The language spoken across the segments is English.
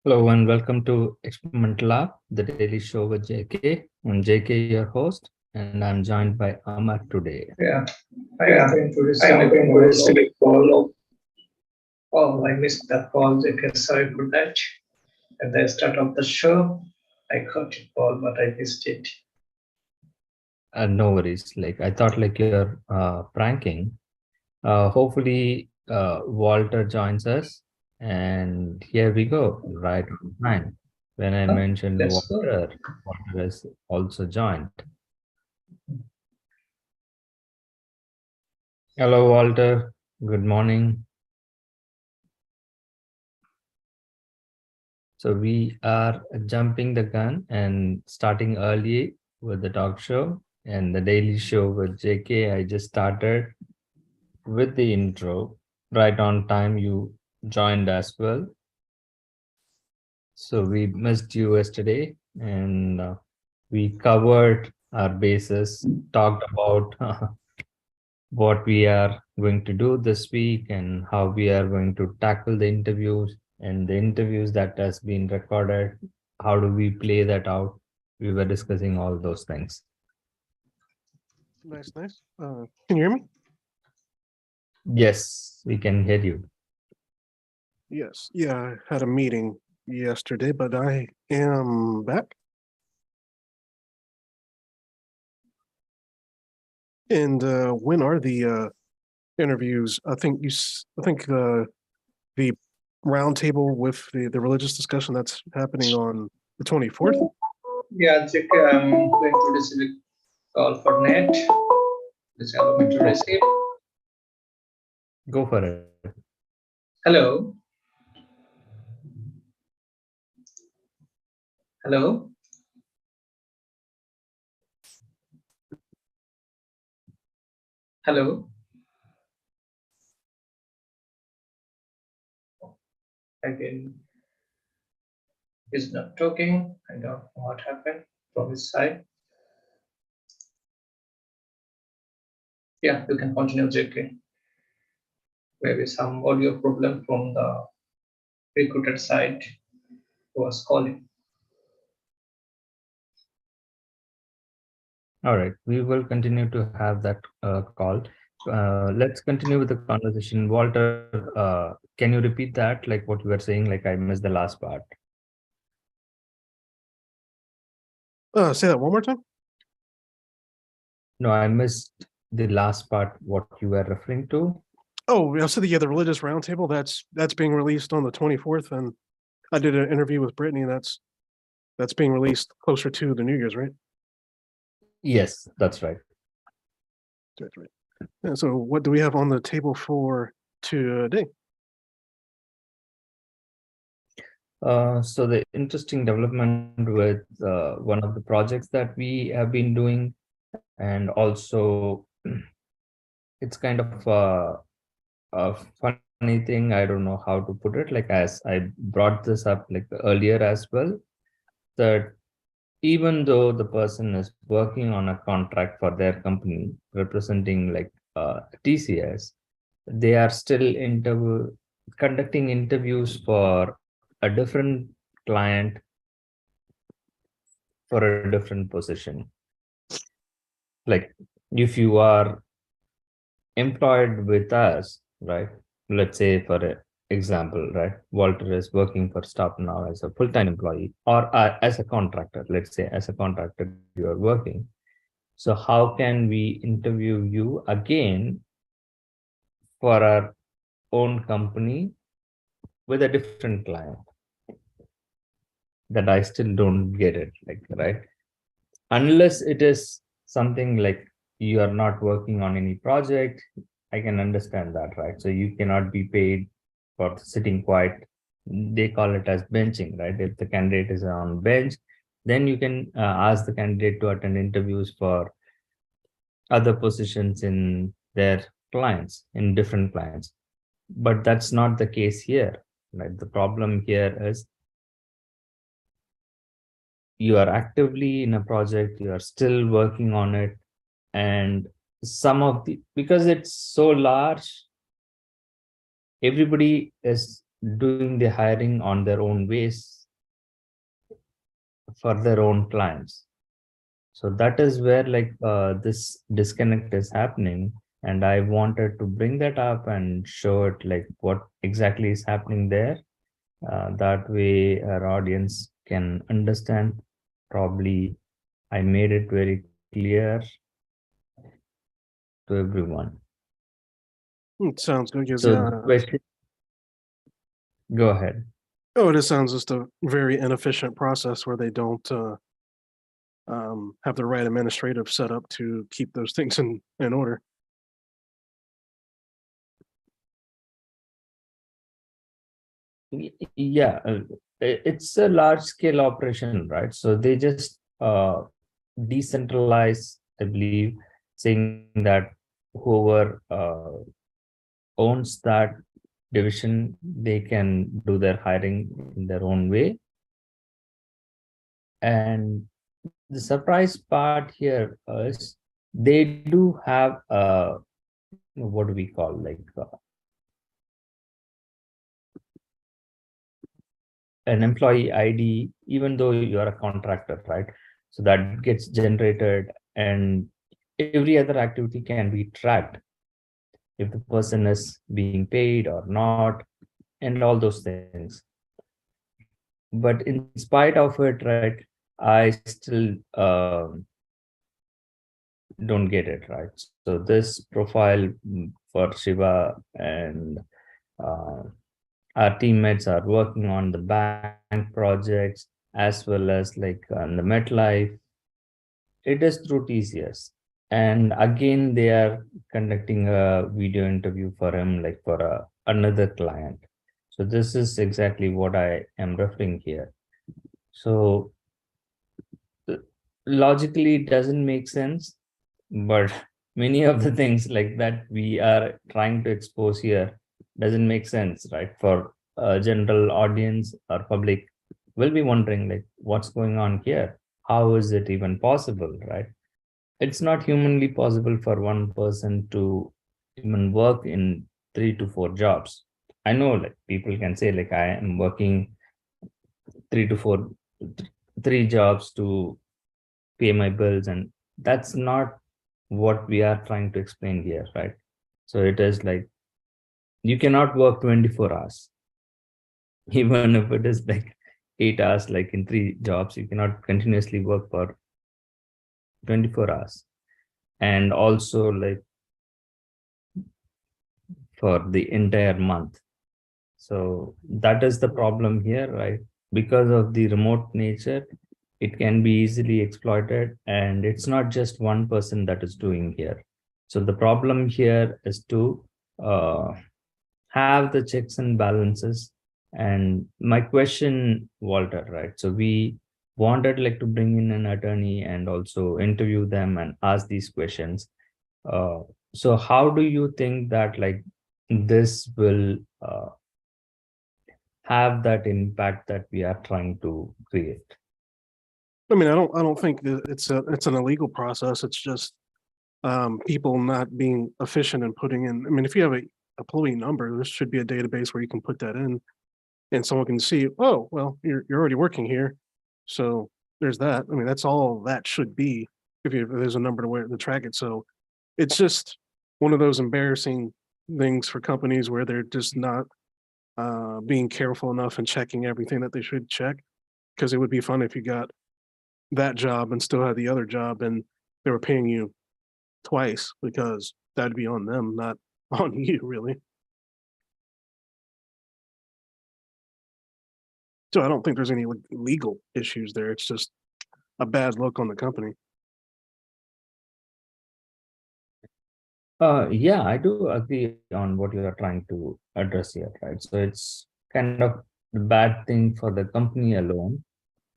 Hello and welcome to Experiment Lab, the daily show with JK. I'm JK, your host, and I'm joined by Amar today. Yeah, I am Yeah, going to I am receive a going to receive a call of Oh, I missed that call. Okay, sorry for that. At the start of the show, I got a call, but I missed it. No worries. Like I thought, like you're pranking. Hopefully, Walter joins us, and here we go. Right on time. When I Huh? mentioned Let's go. Walter, Walter has also joined. Hello, Walter. Good morning. So we are jumping the gun and starting early with the talk show and the daily show with JK. I just started with the intro right on time. You joined as well. So we missed you yesterday and we covered our bases, talked about what we are going to do this week and how we are going to tackle the interviews and the interviews that has been recorded. How do we play that out? We were discussing all those things. nice, nice. Can you hear me? Yes, we can hear you. Yes. Yeah, I had a meeting yesterday, but I am back. And when are the interviews? I think the roundtable with the religious discussion that's happening on the 24th. Yeah, check. I'm going to receive a call for net. Please allow me to receive. Go for it. Hello. Hello. Hello. Again, he's not talking. I don't know what happened from his side. Yeah, you can continue, JK. Maybe some audio problem from the recruiter side who was calling. All right, we will continue to have that call. Let's continue with the conversation. Walter, can you repeat that, like what you were saying? Like I missed the last part. Say that one more time. No, I missed the last part, what you were referring to. Oh, yeah. So the religious roundtable that's being released on the 24th, and I did an interview with Brittany. That's being released closer to the New Year's, right? Yes, that's right. That's right. Yeah, so what do we have on the table for today? So the interesting development with one of the projects that we have been doing, and also it's kind of a funny thing. I don't know how to put it. Like as I brought this up like earlier as well, that even though the person is working on a contract for their company representing like TCS, they are still conducting interviews for a different client for a different position. Like if you are employed with us, right? Let's say for example, right? Walter is working for Staff now as a full-time employee or as a contractor. Let's say as a contractor you are working. So how can we interview you again for our own company with a different client? That I still don't get it, like, right? Unless it is something like you are not working on any project, I can understand that, right? So you cannot be paid for sitting quiet. They call it as benching, right? If the candidate is on bench, then you can ask the candidate to attend interviews for other positions in their clients, in different clients. But that's not the case here, right? The problem here is you are actively in a project, you are still working on it, and some of the, because it's so large, everybody is doing the hiring on their own ways for their own clients. So that is where like this disconnect is happening. And I wanted to bring that up and show it like what exactly is happening there. That way our audience can understand. Probably I made it very clear to everyone. Sounds good. Yes, So yeah. the question, go ahead. Oh, it just sounds just a very inefficient process where they don't have the right administrative setup to keep those things in order. Yeah, it's a large scale operation, right? So they just decentralize, I believe, saying that whoever owns that division, they can do their hiring in their own way. And the surprise part here is they do have what do we call like an employee ID, even though you are a contractor, right? So that gets generated, and every other activity can be tracked if the person is being paid or not, and all those things. But in spite of it, right, I still don't get it, right? So this profile for Shiva and uh, our teammates are working on the bank projects as well as like on the MetLife. It is through TCS. And again, they are conducting a video interview for him, like for another client. So this is exactly what I am referring here. So logically, it doesn't make sense, but many of the things like that we are trying to expose here doesn't make sense, right? For a general audience or public will be wondering like what's going on here, how is it even possible, right? It's not humanly possible for one person to even work in 3 to 4 jobs. I know like people can say like I am working 3 to 4 3 jobs to pay my bills, and that's not what we are trying to explain here, right? So it is like you cannot work 24 hours even if it is like 8 hours, like in 3 jobs you cannot continuously work for 24 hours. And also like for the entire month. So that is the problem here, right? Because of the remote nature, it can be easily exploited, and it's not just one person that is doing here. So the problem here is to uh, have the checks and balances. And my question, Walter, right? So we wanted like to bring in an attorney and also interview them and ask these questions. Uh, so how do you think that like this will have that impact that we are trying to create? I mean, I don't think that it's an illegal process. It's just people not being efficient in putting in. I mean, if you have a employee number, there should be a database where you can put that in, and someone can see. Oh, well, you're already working here, so there's that. I mean, that's all that should be if there's a number to track it. So it's just one of those embarrassing things for companies where they're just not being careful enough and checking everything that they should check. Because it would be fun if you got that job and still had the other job and they were paying you twice, because that'd be on them, not on you, really. So I don't think there's any legal issues there. It's just a bad look on the company. Yeah, I do agree on what you are trying to address here, right? So it's kind of the bad thing for the company alone,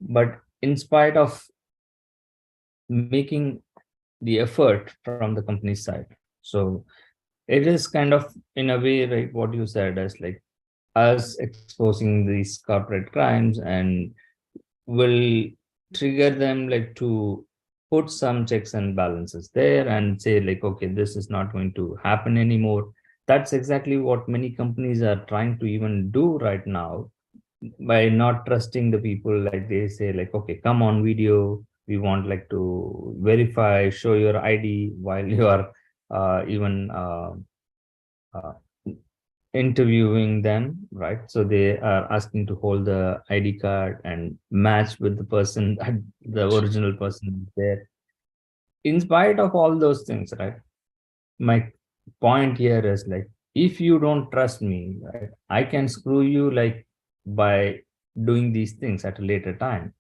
but in spite of making the effort from the company's side. So it is kind of in a way, right, what you said as like us exposing these corporate crimes and will trigger them like to put some checks and balances there and say like, okay, this is not going to happen anymore. that's exactly what many companies are trying to even do right now by not trusting the people. Like they say, like, okay, come on video, we want like to verify, show your ID while you are even uh, interviewing them, right? So they are asking to hold the ID card and match with the person, the original person there. In spite of all those things, right? My point here is like, if you don't trust me, right, I can screw you like by doing these things at a later time.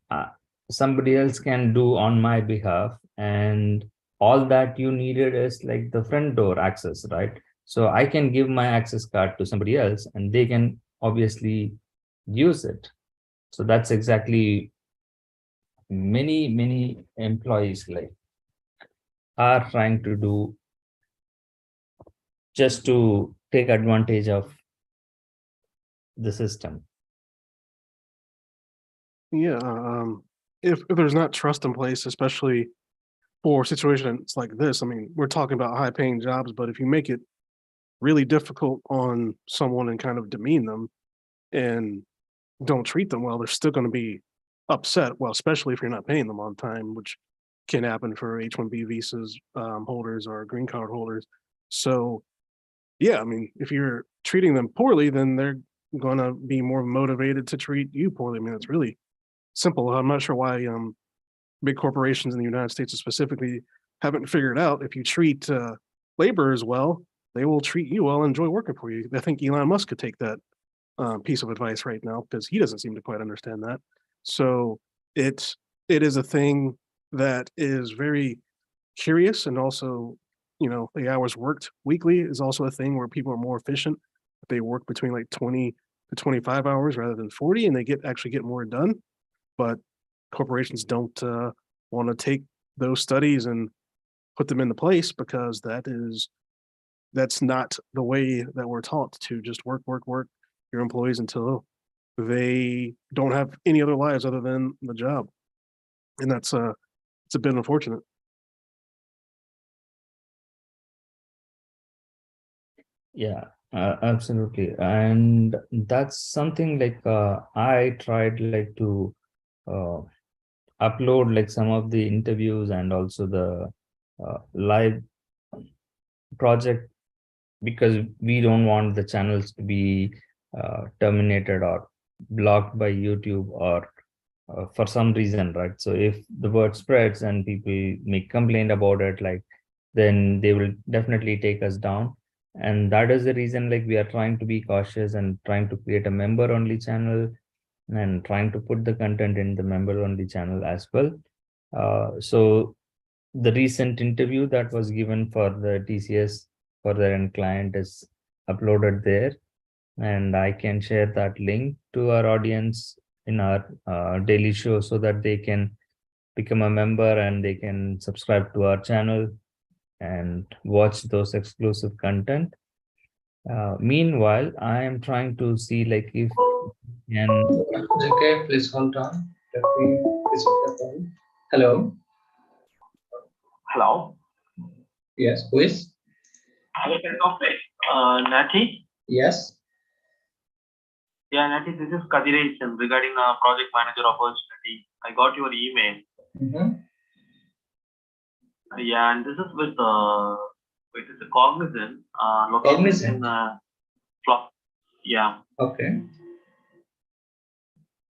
Uh, Somebody else can do on my behalf, and all that you needed is like the front door access, right? So I can give my access card to somebody else and they can obviously use it. So that's exactly many employees like are trying to do, just to take advantage of the system. Yeah, if there's not trust in place, especially for situations like this, I mean, we're talking about high paying jobs, but if you make it really difficult on someone and kind of demean them and don't treat them well, they're still going to be upset. Well, especially if you're not paying them on time, which can happen for H-1B visas holders or green card holders. So, yeah, I mean, if you're treating them poorly, then they're going to be more motivated to treat you poorly. I mean, it's really simple. I'm not sure why big corporations in the United States specifically haven't figured out if you treat laborers well, they will treat you well and enjoy working for you. I think Elon Musk could take that piece of advice right now because he doesn't seem to quite understand that. So it it is a thing that is very curious, and also, the hours worked weekly is also a thing where people are more efficient. They work between like 20 to 25 hours rather than 40, and they actually get more done. But corporations don't want to take those studies and put them into place because that's not the way that we're taught to just work your employees until they don't have any other lives other than the job. And that's it's a bit unfortunate. Yeah, absolutely. And that's something like I tried like to uh, upload like some of the interviews and also the live project, because we don't want the channels to be terminated or blocked by YouTube or for some reason, right? So if the word spreads and people make complaint about it, like, then they will definitely take us down. And that is the reason like we are trying to be cautious and trying to create a member only channel and trying to put the content in the member only channel as well. So the recent interview that was given for the TCS for their end client is uploaded there, and I can share that link to our audience in our daily show so that they can become a member and they can subscribe to our channel and watch those exclusive content. Meanwhile, I am trying to see like if can. Okay, please hold on. Let me Hello. Hello. Yes, who is? Hello, can I talk with Nati? Yes. Yeah, Nati, this is Kadiration regarding a project manager opportunity. I got your email. Yeah, and this is with it is a Cognizant location Cognizant? in yeah. Okay.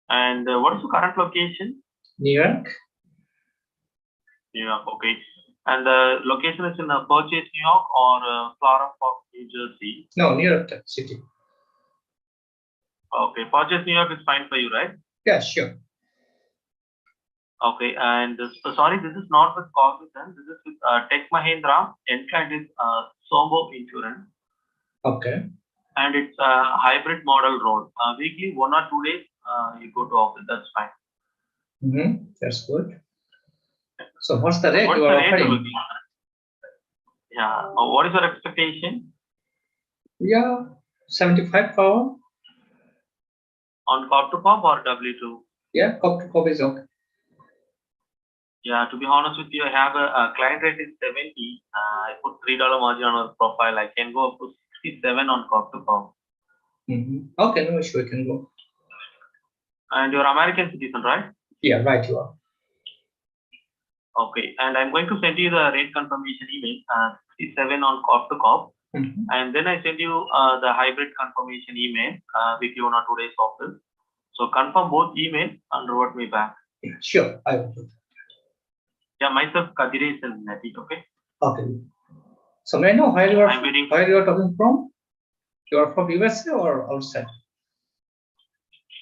And what is the current location? New York? New York, okay. And the location is in Purchase, New York, or Floral Park, New Jersey? No, New York City. Okay, Purchase, New York is fine for you, right? Yeah, sure. Okay, and sorry, this is not with Cognizant. This is with Tech Mahindra. And client is Sombo Insurance. Okay. And it's a hybrid model role. Weekly, 1 or 2 days, you go to office. That's fine. That's good. So what's the rate What's you the are rate offering? will be? Yeah. What is your expectation? Yeah, 75 per hour. On corp to corp or W2? Yeah, cop to cop is okay. Yeah, to be honest with you, I have a client rate is 70. I put $3 margin on a profile. I can go up to 67 on corp to corp. Okay, no issue, I can go. And you're American citizen, right? Yeah, right, you are. Okay. And I'm going to send you the rate confirmation email, 67 on corp to corp. And then I send you the hybrid confirmation email with you on a 2 days office. So confirm both emails and revert me back. Yeah, sure, I will do that. Yeah, myself Kadire is in Nati, okay? Okay. So may I know where you are, I'm waiting. where you are talking from? You are from USA or outside?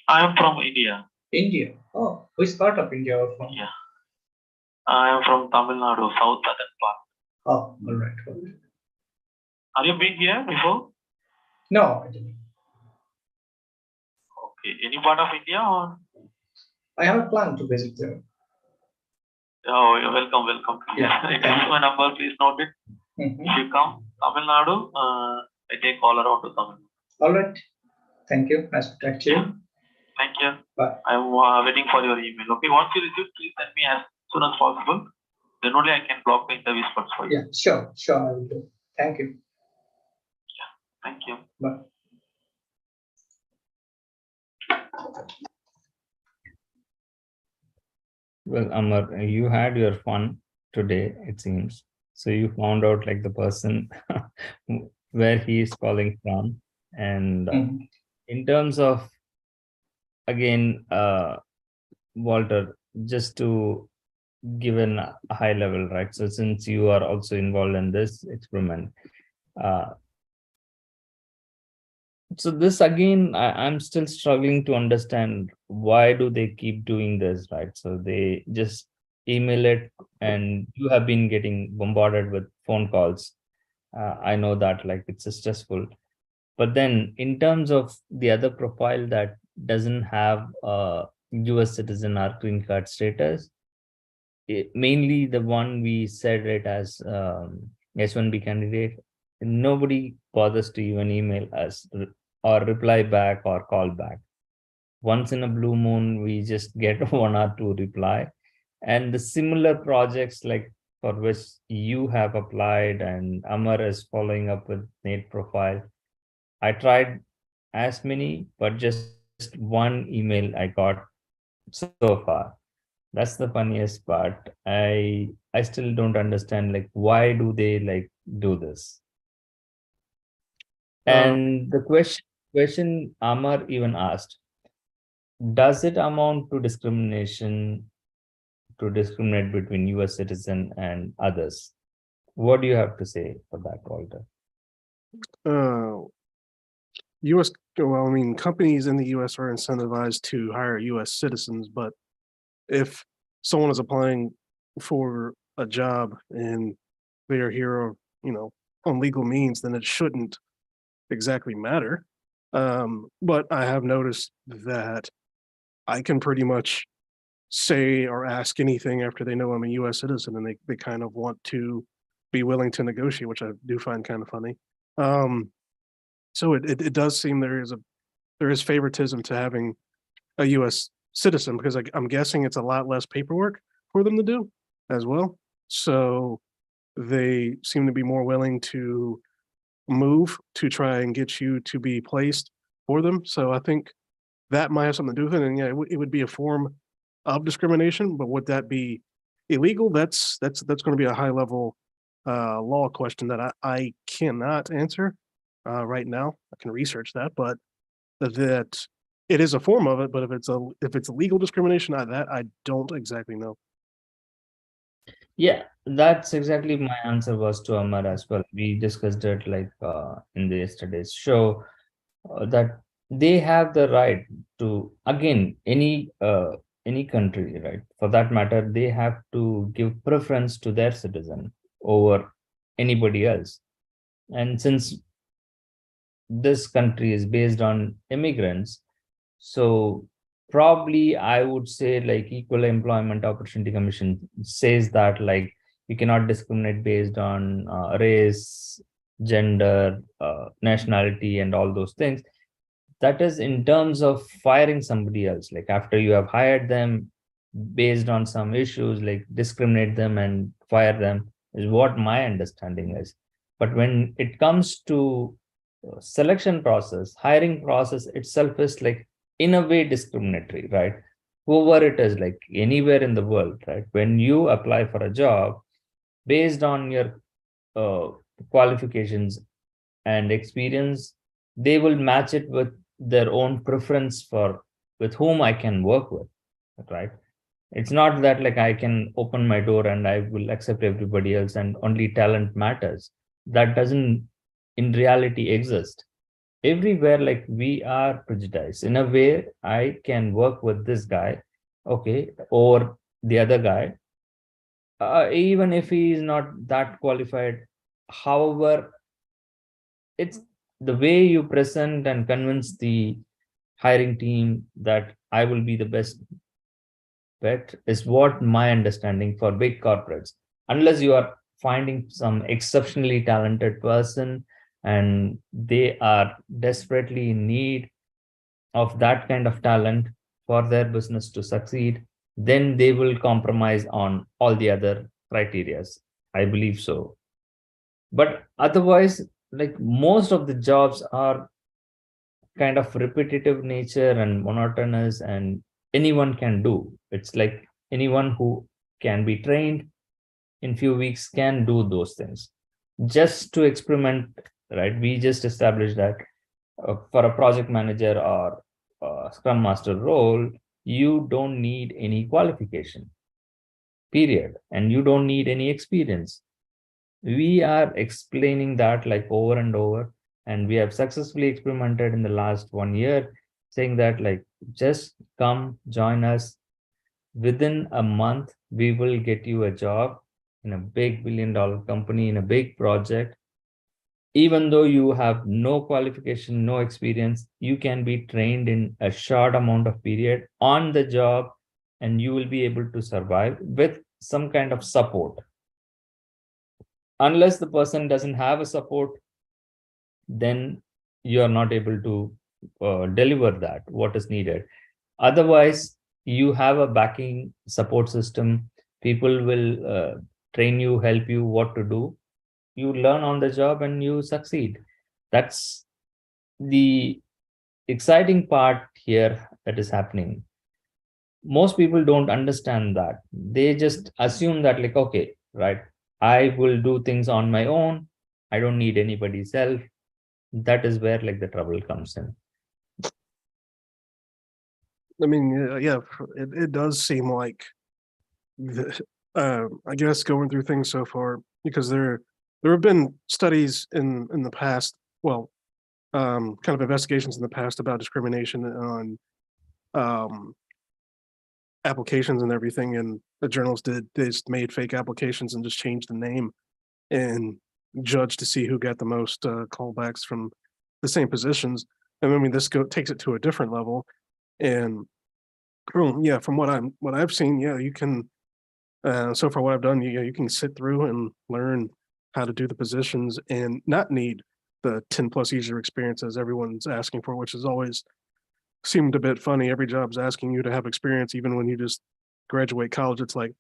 I am from India. India. Oh, which part of India are you from? Yeah. I am from Tamil Nadu, south southern part. Oh, all right. Are you been here before? No, I didn't. Okay. Any part of India or? I have a plan to visit there. Oh, you're welcome, welcome. Yeah. It is my number, please note it. If you come Tamil Nadu, I take all around to Tamil Nadu. All right. Thank you. Nice to talk to you. Yeah. Thank you. Bye. I'm waiting for your email. Okay, once you receive, please send me as soon as possible. Then only I can block the interview spots for you. Yeah, sure, I will do. Thank you. Thank you. Bye. Well, Amar, you had your fun today, it seems. So you found out like the person where he is calling from. And in terms of, again, Walter, just to give a high level, right? So since you are also involved in this experiment, so this again, I'm still struggling to understand why do they keep doing this, right? So they just email it and you have been getting bombarded with phone calls. I know that like it's stressful, but then in terms of the other profile that doesn't have a US citizen or green card status, mainly the one we said it as H1B candidate, nobody bothers to even email us or reply back or call back. Once in a blue moon, we just get 1 or 2 reply. And the similar projects like for which you have applied and Amar is following up with Nate profile, I tried as many, but just 1 email I got so far. That's the funniest part. I still don't understand like why do they like do this? And the question Amar even asked, does it amount to discrimination to discriminate between US citizen and others? What do you have to say for that, Walter? US, well, I mean, companies in the US are incentivized to hire US citizens, but if someone is applying for a job and they are here, on legal means, then it shouldn't exactly matter. But I have noticed that I can pretty much say or ask anything after they know I'm a US citizen and they kind of want to be willing to negotiate, which I do find kind of funny. So it does seem there is favoritism to having a US citizen because I'm guessing it's a lot less paperwork for them to do as well. So they seem to be more willing to move to try and get you to be placed for them. So I think that might have something to do with it. And yeah, it would be a form of discrimination, but would that be illegal? That's going to be a high level law question that I cannot answer right now. I can research that, but that it is a form of it. But if it's illegal discrimination, I don't exactly know. Yeah, that's exactly my answer was to Amar as well. We discussed it like in the yesterday's show that they have the right to, again, any country, right? For that matter, they have to give preference to their citizen over anybody else. And since this country is based on immigrants, so probably I would say like Equal Employment Opportunity Commission says that like you cannot discriminate based on race, gender, nationality, and all those things. That is in terms of firing somebody else. Like after you have hired them, based on some issues, like discriminate them and fire them, is what my understanding is. But when it comes to selection process, hiring process itself is like in a way discriminatory, right? Whoever it is, like anywhere in the world, right? When you apply for a job based on your qualifications and experience, they will match it with their own preference for with whom I can work with, right? It's not that like I can open my door and I will accept everybody else and only talent matters. That doesn't in reality exist. Everywhere, like we are prejudiced in a way. I can work with this guy, okay, or the other guy, even if he is not that qualified. However, it's the way you present and convince the hiring team that I will be the best bet is what my understanding for big corporates. Unless you are finding some exceptionally talented person and they are desperately in need of that kind of talent for their business to succeed, then they will compromise on all the other criterias. I believe so. But otherwise, like most of the jobs are kind of repetitive nature and monotonous, and anyone can do. It's like anyone who can be trained in few weeks can do those things. Just to experiment, right? We just established that for a project manager or scrum master role, you don't need any qualification, period, and you don't need any experience. We are explaining that like over and over, and we have successfully experimented in the last 1 year, saying that like just come join us. Within a month we will get you a job in a big billion-dollar company, in a big project. Even though you have no qualification, no experience, you can be trained in a short amount of period on the job, and you will be able to survive with some kind of support. Unless the person doesn't have a support, then you are not able to deliver that what is needed. Otherwise, you have a backing support system. People will train you, help you what to do. You learn on the job and you succeed. That's the exciting part here that is happening. Most people don't understand that. They just assume that like, okay, right, I will do things on my own. I don't need anybody's help. That is where like the trouble comes in. I mean, yeah, it does seem like, I guess going through things so far, because there have been studies in the past, well, kind of investigations in the past about discrimination on applications and everything, and the journalists they just made fake applications and just changed the name and judged to see who got the most callbacks from the same positions. And I mean, this takes it to a different level. And yeah, from what I've seen, yeah, you can. So far, what I've done, you can sit through and learn how to do the positions and not need the 10+ years of experience as everyone's asking for, which has always seemed a bit funny. Every job's asking you to have experience, even when you just graduate college. It's like,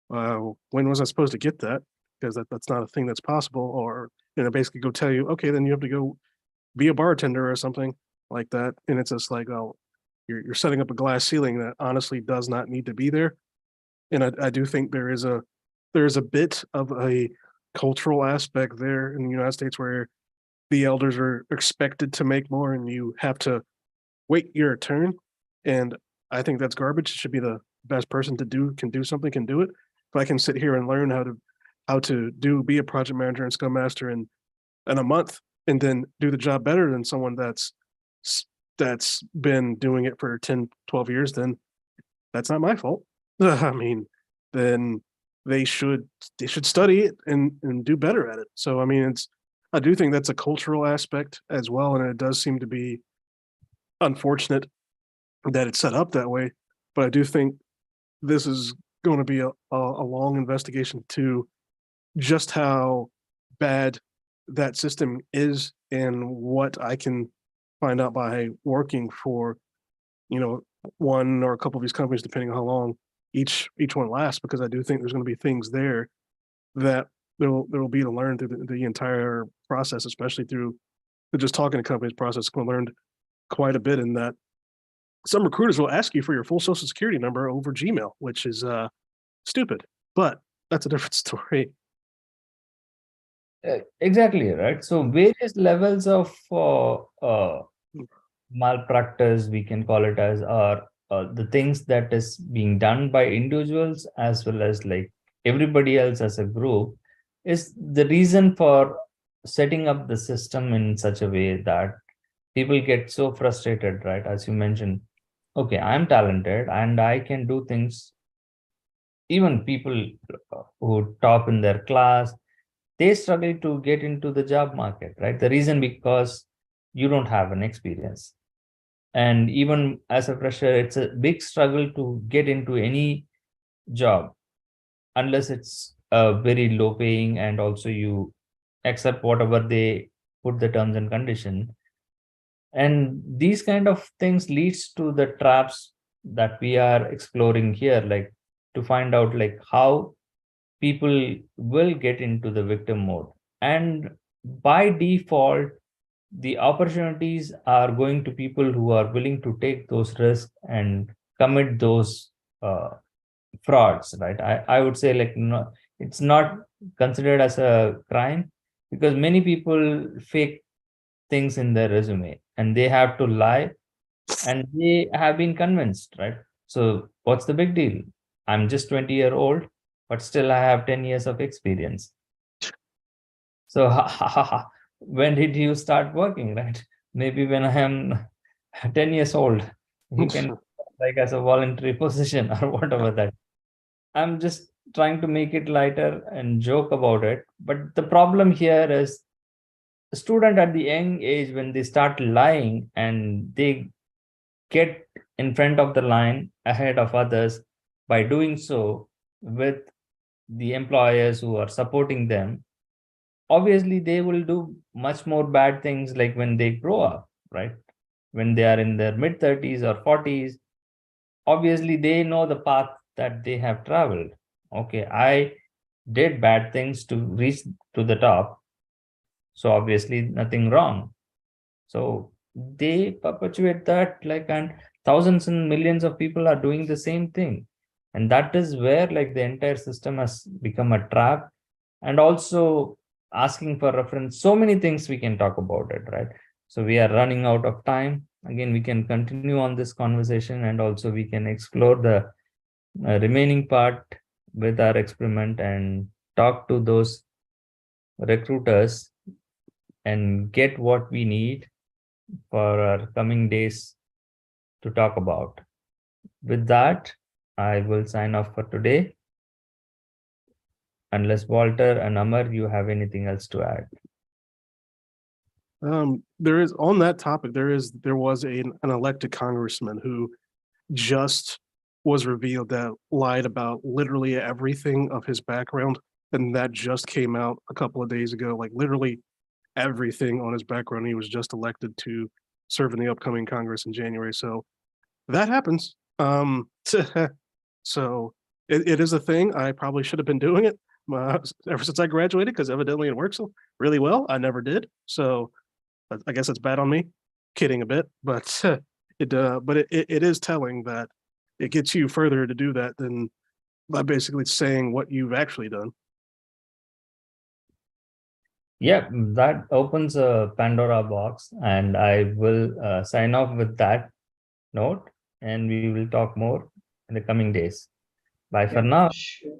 when was I supposed to get that? Because that's not a thing that's possible. Or basically go tell you, okay, then you have to go be a bartender or something like that. And it's just like, oh, you're setting up a glass ceiling that honestly does not need to be there. And I do think there is a bit of a cultural aspect there in the United States where the elders are expected to make more and you have to wait your turn. And I think that's garbage. It should be the best person can do something, can do it. If I can sit here and learn how to be a project manager and scrum master in a month and then do the job better than someone that's been doing it for 10, 12 years, then that's not my fault. I mean, then they should study it and do better at it. So I mean, I do think that's a cultural aspect as well, and it does seem to be unfortunate that it's set up that way. But I do think this is going to be a long investigation to just how bad that system is and what I can find out by working for, one or a couple of these companies, depending on how long each one lasts, because I do think there's going to be things there that there will be to learn through the entire process, especially through just talking to companies process. Going to learn quite a bit in that. Some recruiters will ask you for your full social security number over Gmail, which is stupid, but that's a different story. Exactly, right? So various levels of malpractice, we can call it as, are the things that is being done by individuals as well as like everybody else as a group, is the reason for setting up the system in such a way that people get so frustrated, right? As you mentioned, okay, I'm talented and I can do things. Even people who top in their class, they struggle to get into the job market, right? The reason because you don't have an experience. And even as a fresher, it's a big struggle to get into any job unless it's very low paying, and also you accept whatever they put the terms and condition. And these kind of things leads to the traps that we are exploring here, like to find out like how people will get into the victim mode. And by default, the opportunities are going to people who are willing to take those risks and commit those frauds, right? I would say like, no, it's not considered as a crime because many people fake things in their resume and they have to lie and they have been convinced, right? So what's the big deal? I'm just 20-year-old, but still I have 10 years of experience. So when did you start working, right? Maybe when I am 10 years old, you can like as a voluntary position or whatever that. I'm just trying to make it lighter and joke about it. But the problem here is a student at the young age, when they start lying and they get in front of the line ahead of others by doing so with the employers who are supporting them, obviously they will do much more bad things like when they grow up, right? When they are in their mid 30s or 40s, obviously they know the path that they have traveled. Okay, I did bad things to reach to the top, so obviously nothing wrong. So they perpetuate that, like, and thousands and millions of people are doing the same thing. And that is where like the entire system has become a trap. And also asking for reference, so many things we can talk about it, right? So we are running out of time. Again, we can continue on this conversation, and also we can explore the remaining part with our experiment and talk to those recruiters and get what we need for our coming days to talk about. With that, I will sign off for today. Unless Walter and Amar, you have anything else to add? There is, on that topic, there was an elected congressman who just was revealed that lied about literally everything of his background, and that just came out a couple of days ago. Like literally everything on his background. He was just elected to serve in the upcoming Congress in January. So that happens. So it is a thing. I probably should have been doing it ever since I graduated, because evidently it works really well. I never did. So I guess it's bad on me. Kidding a bit, but it is telling that it gets you further to do that than by basically saying what you've actually done. Yeah, that opens a Pandora box, and I will sign off with that note, and we will talk more in the coming days. Bye for now. Sure.